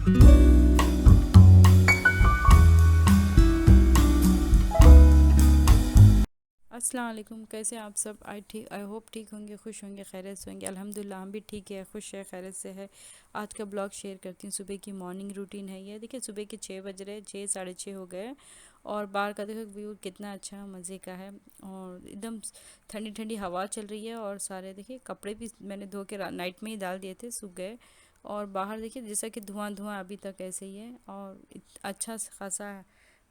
अस्सलाम वालेकुम। कैसे हैं आप सब? आई होप ठीक होंगे, खुश होंगे, खैरियत से होंगे। अल्हम्दुलिल्लाह हम भी ठीक है, खुश है, खैरियत से है। आज का ब्लॉग शेयर करती हूँ। सुबह की मॉर्निंग रूटीन है ये। देखिए सुबह के 6 बज रहे, 6 साढ़े 6 हो गए। और बाहर का देखो व्यू कितना अच्छा मज़े का है। और एकदम ठंडी ठंडी हवा चल रही है। और सारे देखिए कपड़े भी मैंने धो के नाइट में ही डाल दिए थे, सूख गए। और बाहर देखिए जैसा कि धुआं धुआं अभी तक ऐसे ही है। और अच्छा खासा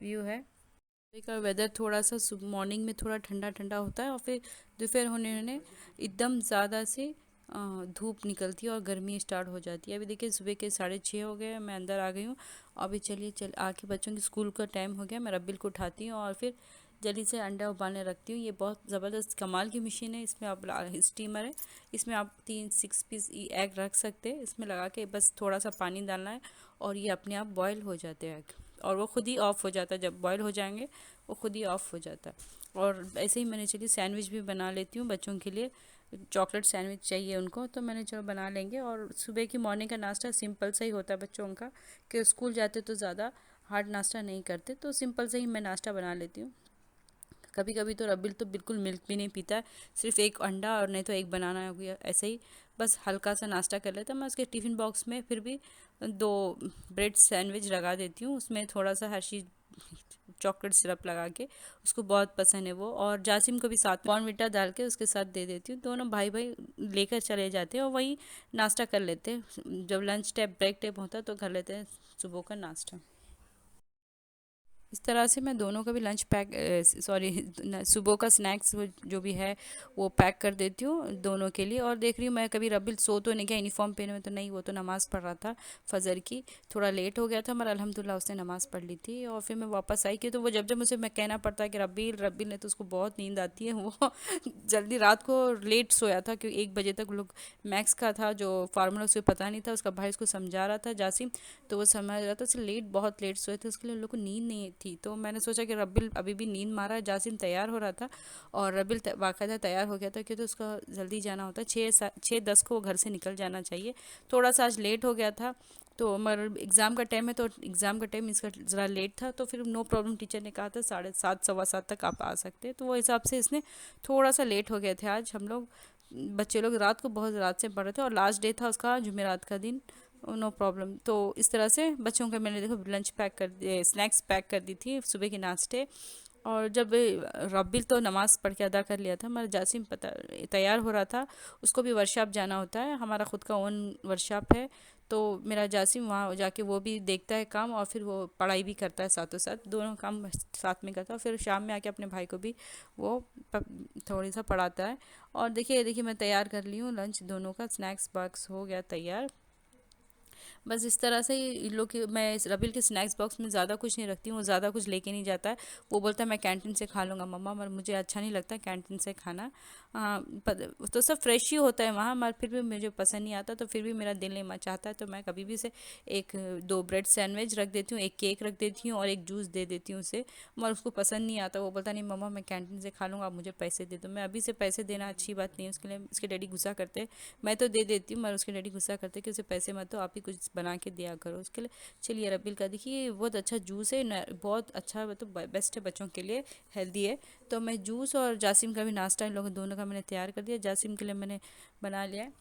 व्यू है। सुबह का वेदर थोड़ा सा मॉर्निंग में थोड़ा ठंडा ठंडा होता है, और फिर दोपहर होने होने एकदम ज़्यादा से धूप निकलती है और गर्मी स्टार्ट हो जाती है। अभी देखिए सुबह के 6:30 हो गए, मैं अंदर आ गई हूँ। अभी चलिए चल आके बच्चों की स्कूल का टाइम हो गया। मैं रब्बिल को उठाती हूँ और फिर जल्दी से अंडा उबालने रखती हूँ। ये बहुत ज़बरदस्त कमाल की मशीन है। इसमें आप स्टीमर है, इसमें आप 3 6 पीस एग रख सकते हैं। इसमें लगा के बस थोड़ा सा पानी डालना है और ये अपने आप बॉयल हो जाते हैं एग। और वो खुद ही ऑफ़ हो जाता है, जब बॉयल हो जाएंगे वो खुद ही ऑफ़ हो जाता है। और ऐसे ही मैंने चलिए सैंडविच भी बना लेती हूँ बच्चों के लिए। चॉकलेट सैंडविच चाहिए उनको, तो मैंने चलो बना लेंगे। और सुबह की मॉर्निंग का नाश्ता सिंपल सा ही होता है बच्चों का, कि स्कूल जाते तो ज़्यादा हार्ड नाश्ता नहीं करते, तो सिंपल से ही मैं नाश्ता बना लेती हूँ। कभी कभी तो रबिल तो बिल्कुल मिल्क भी नहीं पीता है, सिर्फ एक अंडा और नहीं तो एक बनाना हो गया, ऐसे ही बस हल्का सा नाश्ता कर लेता। मैं उसके टिफ़िन बॉक्स में फिर भी 2 ब्रेड सैंडविच लगा देती हूँ, उसमें थोड़ा सा हर्षी चॉकलेट सिरप लगा के। उसको बहुत पसंद है वो। और जासिम को भी साथ बॉर्नविटा डाल के उसके साथ दे देती हूँ। दोनों भाई भाई लेकर चले जाते हैं और वही नाश्ता कर लेते हैं। जब लंच टाइप ब्रेक टाइप होता है तो कर लेते हैं सुबह का नाश्ता। इस तरह से मैं दोनों का भी लंच पैक, सॉरी, सुबह का स्नैक्स जो भी है वो पैक कर देती हूँ दोनों के लिए। और देख रही हूँ मैं, कभी रबिल सो तो नहीं गया यूनिफॉर्म पहने हुए, तो नहीं, वो तो नमाज़ पढ़ रहा था फजर की। थोड़ा लेट हो गया था मगर अल्हम्दुलिल्लाह उसने नमाज़ पढ़ ली थी। और फिर मैं वापस आई कि तो वो जब जब मुझे मैं कहना पड़ता है कि रबिल रबिल ने, तो उसको बहुत नींद आती है वो जल्दी रात को लेट सोया था, क्योंकि 1 बजे तक लोग मैथ्स का था जो फार्मूला उसे पता नहीं था, उसका भाई उसको समझा रहा था जासिम, तो वो समझ रहा था। उससे लेट, बहुत लेट सोए थे, उसके लिए उन लोग को नींद नहीं थी। तो मैंने सोचा कि रबिल अभी भी नींद मारा है। जासिम तैयार हो रहा था और रबिल बाकायदा तैयार हो गया था, क्योंकि तो उसका जल्दी जाना होता है, 6:10 को वो घर से निकल जाना चाहिए। थोड़ा सा आज लेट हो गया था, तो मगर एग्ज़ाम का टाइम है, तो एग्ज़ाम का टाइम इसका ज़रा लेट था, तो फिर नो प्रॉब्लम, टीचर ने कहा था 7:30 7:15 तक आप आ सकते हैं, तो वो हिसाब से इसने थोड़ा सा लेट हो गए थे आज हम लोग। बच्चे लोग रात को बहुत रात से पढ़ रहे थे और लास्ट डे था उसका जुमेरात का दिन। No problem. तो इस तरह से बच्चों का मैंने देखो लंच पैक कर दिए, स्नैक्स पैक कर दी थी सुबह के नाश्ते। और जब रबिल तो नमाज़ पढ़ के अदा कर लिया था, हमारा जासिम पता तैयार हो रहा था। उसको भी वर्कशॉप जाना होता है, हमारा ख़ुद का ओन वर्कशॉप है। तो मेरा जासिम वहाँ जाके वो भी देखता है काम, और फिर वो पढ़ाई भी करता है साथों साथ, दोनों काम साथ में करता है। फिर शाम में आके अपने भाई को भी वो थोड़ी सा पढ़ाता है। और देखिए देखिए मैं तैयार कर ली हूँ लंच, दोनों का स्नैक्स बॉक्स हो गया तैयार। बस इस तरह से ही इन लोग की मैं इस रबिल के स्नैक्स बॉक्स में ज़्यादा कुछ नहीं रखती हूँ, वो ज़्यादा कुछ लेके नहीं जाता है। वो बोलता है मैं कैंटीन से खा लूँगा मम्मा, मगर मुझे अच्छा नहीं लगता कैंटीन से खाना। तो सब फ्रेश ही होता है वहाँ, मगर फिर भी मुझे पसंद नहीं आता, तो फिर भी मेरा दिल नहीं चाहता है, तो मैं कभी भी से 1 2 ब्रेड सैंडविच रख देती हूँ, एक केक रख देती हूँ और एक जूस दे देती हूँ उसे। मगर उसको पसंद नहीं आता, वो बोलता नहीं मम्मा मैं कैंटीन से खा लूँगा, आप मुझे पैसे दे दो। मैं अभी से पैसे देना अच्छी बात नहीं है उसके लिए, उसके डैडी गुस्सा करते हैं। मैं तो दे देती हूँ, मगर उसके डैडी गुस्सा करते हैं कि उसे पैसे मत दो, आप ही कुछ बना के दिया करो उसके लिए। चलिए रबिल का देखिए बहुत अच्छा जूस है, बहुत अच्छा, मतलब बेस्ट है बच्चों के लिए, हेल्दी है। तो मैं जूस और जासिम का भी नाश्ता इन लोगों दोनों का मैंने तैयार कर दिया। जासिम के लिए मैंने बना लिया है।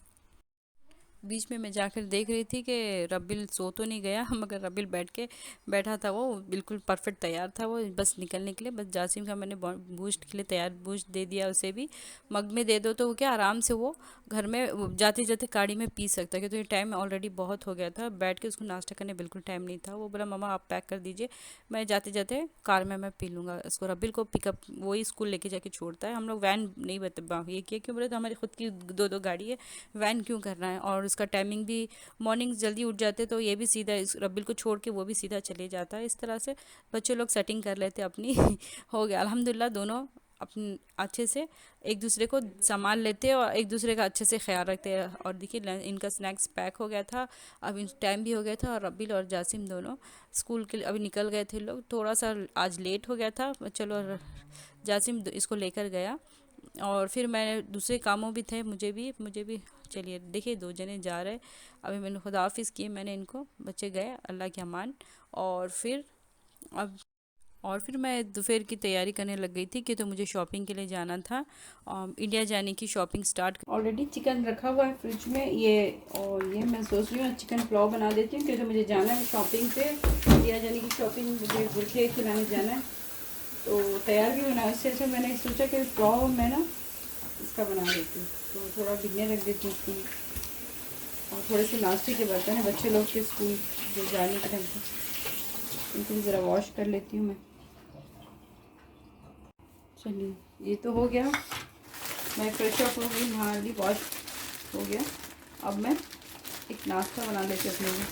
बीच में मैं जाकर देख रही थी कि रबिल सो तो नहीं गया मगर रबिल बैठा था, वो बिल्कुल परफेक्ट तैयार था, वो बस निकलने के लिए। बस जासिम का मैंने बूस्ट के लिए तैयार बूस्ट दे दिया उसे भी। मग में दे दो तो वो क्या आराम से वो घर में जाते जाते गाड़ी में पी सकता है, क्योंकि ये टाइम ऑलरेडी बहुत हो गया था, बैठ के उसको नाश्ता करने बिल्कुल टाइम नहीं था। वो बोला मम्मा आप पैक कर दीजिए, मैं जाते जाते कार में मैं पी लूँगा। इसको रबिल को पिकअप वही स्कूल लेके जाके छोड़ता है, हम लोग वैन नहीं बता ये किया, क्यों बोले तो हमारी खुद की 2 2 गाड़ी है, वैन क्यों करना है। और उसका टाइमिंग भी मॉर्निंग जल्दी उठ जाते, तो ये भी सीधा इस रबिल को छोड़ के वो भी सीधा चले जाता है। इस तरह से बच्चे लोग सेटिंग कर लेते अपनी हो गया अल्हम्दुलिल्लाह। दोनों अपने अच्छे से एक दूसरे को संभाल लेते हैं और एक दूसरे का अच्छे से ख्याल रखते हैं। और देखिए इनका स्नैक्स पैक हो गया था, अब इन टाइम भी हो गया था, और रबिल और जासिम दोनों स्कूल के लिए अभी निकल गए थे लोग। थोड़ा सा आज लेट हो गया था, चलो जासिम इसको लेकर गया और फिर मैंने दूसरे कामों भी थे मुझे भी चलिए देखिए 2 जने जा रहे। अभी मैंने खुदा हाफिज़ किए मैंने इनको, बच्चे गए अल्लाह के अमान। और फिर अब और फिर मैं दोपहर की तैयारी करने लग गई थी कि तो मुझे शॉपिंग के लिए जाना था। इंडिया जाने की शॉपिंग स्टार्ट ऑलरेडी चिकन रखा हुआ है फ्रिज में ये। और ये मैं सोच रही हूँ चिकन पुलाव बना देती हूँ क्योंकि मुझे जाना है शॉपिंग पे, इंडिया जाने की शॉपिंग, मुझे गुरखे खिलाने जाना है तो तैयार भी होना है। उससे अच्छा मैंने सोचा कि पुलाव मैं ना इसका बना देती हूँ, तो थोड़ा भिगने रख देती हूँ उसको। और थोड़े से नाश्ते के बर्तन है बच्चे लोग के स्कूल जो जाने के टाइम पे, इनको भी ज़रा वॉश कर लेती हूँ मैं। चलिए ये तो हो गया, मैं फ्रेश अप हो गई, नहा ली, वॉश हो गया। अब मैं एक नाश्ता बना लेती हूँ अपने लिए।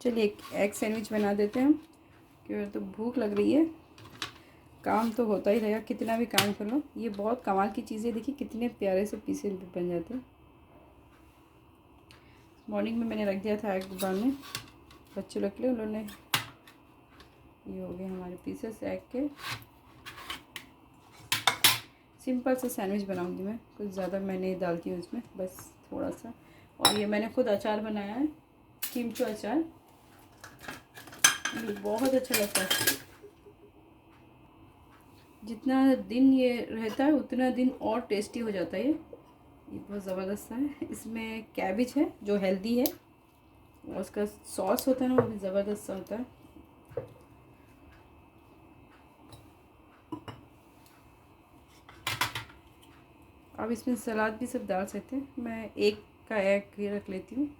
चलिए एक एग सैंडविच बना देते हैं हम, क्योंकि तो भूख लग रही है। काम तो होता ही रहेगा कितना भी काम कर लो। ये बहुत कमाल की चीज़ है, देखिए कितने प्यारे से पीसेस बन जाते हैं। मॉर्निंग में मैंने रख दिया था एग उबालने बच्चे लोग के लिए, उन्होंने ये हो गए हमारे पीसेस एग के। सिंपल सा सैंडविच बनाऊंगी मैं, कुछ ज़्यादा मैं नहीं डालती हूँ इसमें, बस थोड़ा सा। और ये मैंने खुद अचार बनाया है, किमचो अचार, ये बहुत अच्छा लगता है। जितना दिन ये रहता है उतना दिन और टेस्टी हो जाता है। ये बहुत ज़बरदस्त है। इसमें कैबिज है जो हेल्दी है, और उसका सॉस होता है ना वो भी ज़बरदस्त सा होता है। अब इसमें सलाद भी सब डाल सकते हैं। मैं एक का एग ये रख लेती हूँ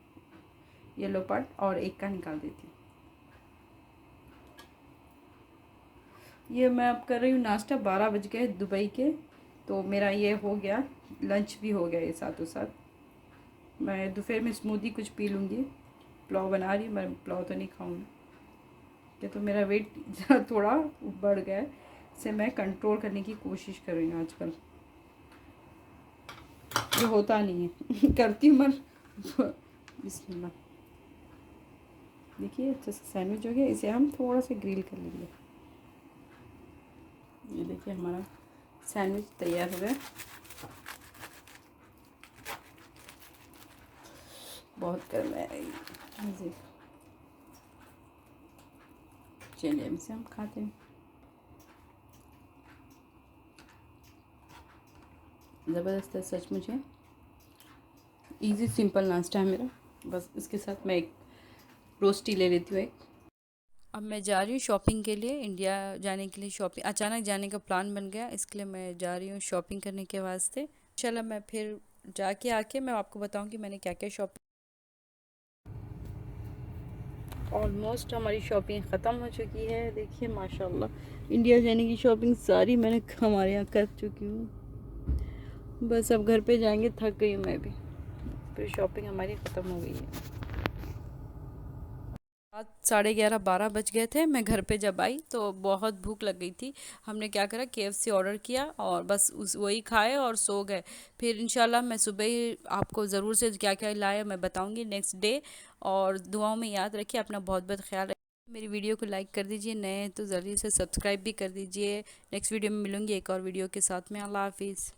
येलो पार्ट, और एक का निकाल देती हूँ। ये मैं अब कर रही हूँ नाश्ता, 12 बज गए दुबई के, तो मेरा ये हो गया, लंच भी हो गया ये साथों साथ। मैं दोपहर में स्मूदी कुछ पी लूँगी, पुलाव बना रही हूँ, मैं पुलाव तो नहीं खाऊँगी कि तो मेरा वेट थोड़ा बढ़ गया है, इसे मैं कंट्रोल करने की कोशिश कर रही हूँ आजकल, जो होता नहीं है करती हूँ मैं। बिस्मिल्लाह, देखिए अच्छे से सैंडविच हो गया, इसे हम थोड़ा सा ग्रिल कर लेंगे। ये देखिए हमारा सैंडविच तैयार हो गया, बहुत गर्म है। चलिए इसे हम खाते हैं। ज़बरदस्त है सचमुच है, इजी सिंपल नाश्ता है मेरा। बस इसके साथ मैं एक रोस्टी ले लेती हूँ एक। अब मैं जा रही हूँ शॉपिंग के लिए, इंडिया जाने के लिए शॉपिंग, अचानक जाने का प्लान बन गया, इसके लिए मैं जा रही हूँ शॉपिंग करने के वास्ते। चलो मैं फिर जाके आके मैं आपको बताऊँगी मैंने क्या क्या शॉपिंग। ऑलमोस्ट हमारी शॉपिंग ख़त्म हो चुकी है, देखिए माशाल्लाह इंडिया जाने की शॉपिंग सारी मैंने हमारे यहाँ कर चुकी हूँ। बस अब घर पे जाएंगे, थक गई हूँ मैं भी, फिर शॉपिंग हमारी ख़त्म हो गई है। रात 11:30 12 बज गए थे, मैं घर पे जब आई तो बहुत भूख लग गई थी। हमने क्या करा KFC ऑर्डर किया और बस उस वही खाए और सो गए। फिर इंशाल्लाह मैं सुबह ही आपको ज़रूर से क्या क्या लाया मैं बताऊंगी नेक्स्ट डे। और दुआओं में याद रखिए, अपना बहुत बहुत ख्याल रखिए। मेरी वीडियो को लाइक कर दीजिए, नए तो जल्दी से सब्सक्राइब भी कर दीजिए। नेक्स्ट वीडियो में मिलूंगी एक और वीडियो के साथ में। अल्लाह हाफिज़।